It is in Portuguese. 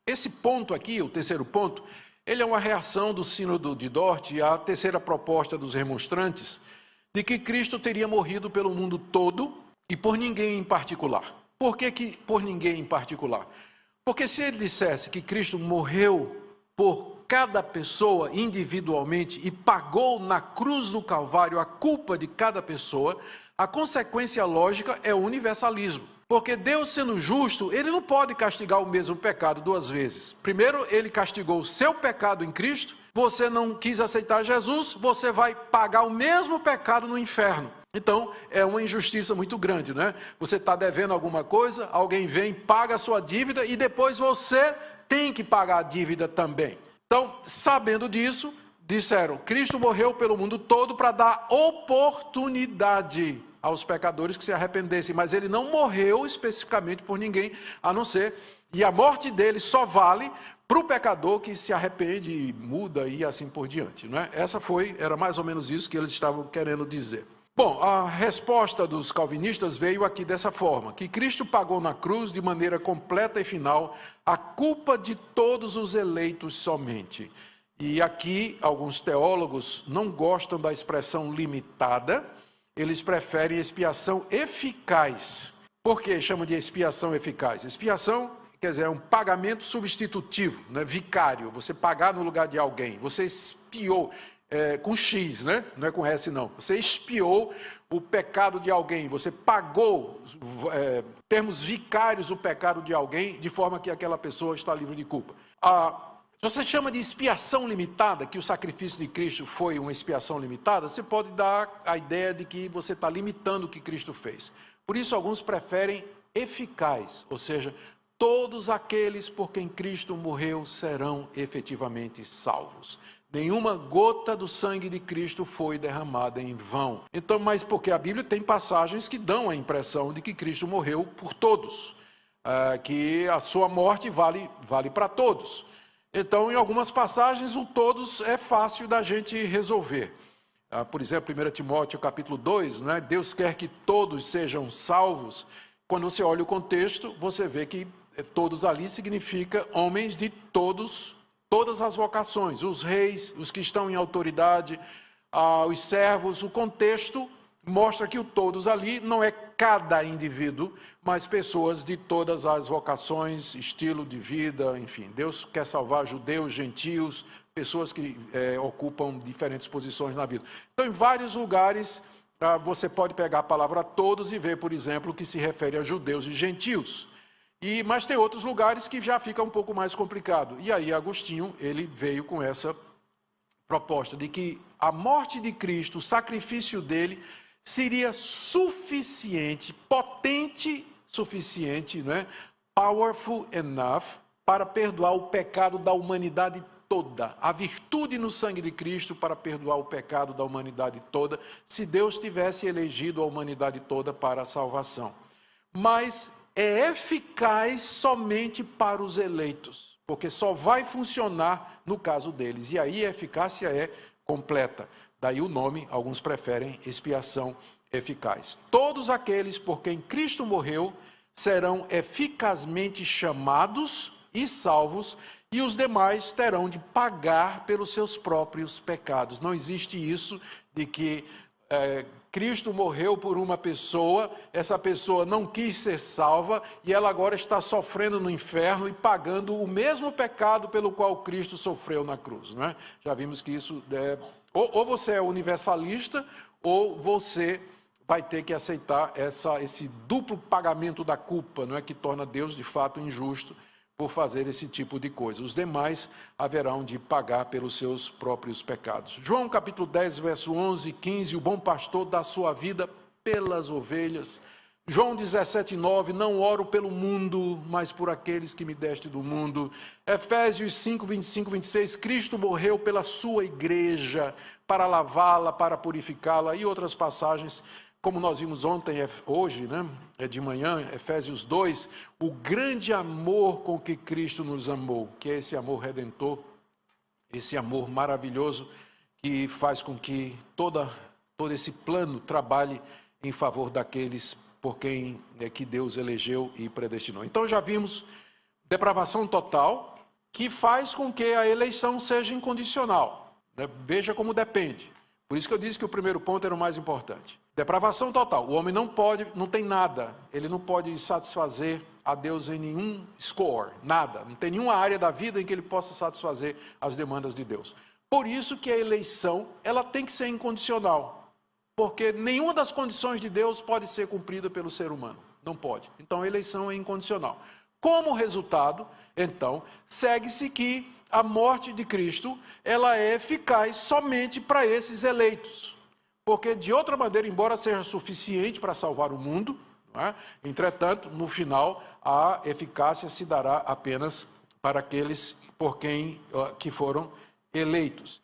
Esse ponto aqui, o terceiro ponto, ele é uma reação do Sínodo de Dort à terceira proposta dos remonstrantes, de que Cristo teria morrido pelo mundo todo e por ninguém em particular. Por que por ninguém em particular? Porque se ele dissesse que Cristo morreu por cada pessoa individualmente e pagou na cruz do Calvário a culpa de cada pessoa, a consequência lógica é o universalismo. Porque Deus, sendo justo, ele não pode castigar o mesmo pecado duas vezes. Primeiro, ele castigou o seu pecado em Cristo, você não quis aceitar Jesus, você vai pagar o mesmo pecado no inferno. Então, é uma injustiça muito grande, né? Você está devendo alguma coisa, alguém vem, paga a sua dívida e depois você tem que pagar a dívida também. Então, sabendo disso, disseram, Cristo morreu pelo mundo todo para dar oportunidade aos pecadores que se arrependessem, mas ele não morreu especificamente por ninguém, a não ser, e a morte dele só vale para o pecador que se arrepende e muda e assim por diante, não é? Era mais ou menos isso que eles estavam querendo dizer. Bom, a resposta dos calvinistas veio aqui dessa forma, que Cristo pagou na cruz de maneira completa e final a culpa de todos os eleitos somente. E aqui alguns teólogos não gostam da expressão limitada, eles preferem expiação eficaz. Por que chamam de expiação eficaz? Expiação, quer dizer, é um pagamento substitutivo, né? Vicário, você pagar no lugar de alguém, você expiou. Com X, né? Não é com S não. Você expiou o pecado de alguém, você pagou, termos vicários, o pecado de alguém, de forma que aquela pessoa está livre de culpa. Se você chama de expiação limitada, que o sacrifício de Cristo foi uma expiação limitada, você pode dar a ideia de que você está limitando o que Cristo fez. Por isso, alguns preferem eficaz, ou seja, todos aqueles por quem Cristo morreu serão efetivamente salvos. Nenhuma gota do sangue de Cristo foi derramada em vão. Então, mas porque a Bíblia tem passagens que dão a impressão de que Cristo morreu por todos, que a sua morte vale para todos. Então, em algumas passagens, o todos é fácil da gente resolver. Por exemplo, 1 Timóteo capítulo 2, né? Deus quer que todos sejam salvos. Quando você olha o contexto, você vê que todos ali significa homens de todas as vocações, os reis, os que estão em autoridade, os servos. O contexto mostra que o todos ali não é cada indivíduo, mas pessoas de todas as vocações, estilo de vida, enfim. Deus quer salvar judeus, gentios, pessoas que ocupam diferentes posições na vida. Então, em vários lugares, você pode pegar a palavra todos e ver, por exemplo, que se refere a judeus e gentios. Mas tem outros lugares que já fica um pouco mais complicado. E aí Agostinho, ele veio com essa proposta de que a morte de Cristo, o sacrifício dele, seria suficiente, potente suficiente, né? Powerful enough, para perdoar o pecado da humanidade toda. A virtude no sangue de Cristo para perdoar o pecado da humanidade toda, se Deus tivesse elegido a humanidade toda para a salvação. Mas é eficaz somente para os eleitos, porque só vai funcionar no caso deles. E aí a eficácia é completa. Daí o nome, alguns preferem expiação eficaz. Todos aqueles por quem Cristo morreu serão eficazmente chamados e salvos, e os demais terão de pagar pelos seus próprios pecados. Não existe isso de que Cristo morreu por uma pessoa, essa pessoa não quis ser salva e ela agora está sofrendo no inferno e pagando o mesmo pecado pelo qual Cristo sofreu na cruz, né? Já vimos que isso ou você é universalista ou você vai ter que aceitar esse duplo pagamento da culpa, não é, que torna Deus de fato injusto por fazer esse tipo de coisa. Os demais haverão de pagar pelos seus próprios pecados. João capítulo 10, verso 11 e 15, o bom pastor dá sua vida pelas ovelhas. João 17, 9, não oro pelo mundo, mas por aqueles que me deste do mundo. Efésios 5, 25, 26, Cristo morreu pela sua igreja, para lavá-la, para purificá-la, e outras passagens. Como nós vimos hoje, né, de manhã, Efésios 2, o grande amor com que Cristo nos amou, que é esse amor redentor, esse amor maravilhoso que faz com que todo esse plano trabalhe em favor daqueles por quem que Deus elegeu e predestinou. Então já vimos depravação total, que faz com que a eleição seja incondicional. Veja como depende. Por isso que eu disse que o primeiro ponto era o mais importante. Depravação total. O homem não tem nada, ele não pode satisfazer a Deus em nenhum score, nada. Não tem nenhuma área da vida em que ele possa satisfazer as demandas de Deus. Por isso que a eleição, ela tem que ser incondicional. Porque nenhuma das condições de Deus pode ser cumprida pelo ser humano. Não pode. Então a eleição é incondicional. Como resultado, então, segue-se que a morte de Cristo, ela é eficaz somente para esses eleitos. Porque, de outra maneira, embora seja suficiente para salvar o mundo, não é? Entretanto, no final, a eficácia se dará apenas para aqueles por quem que foram eleitos.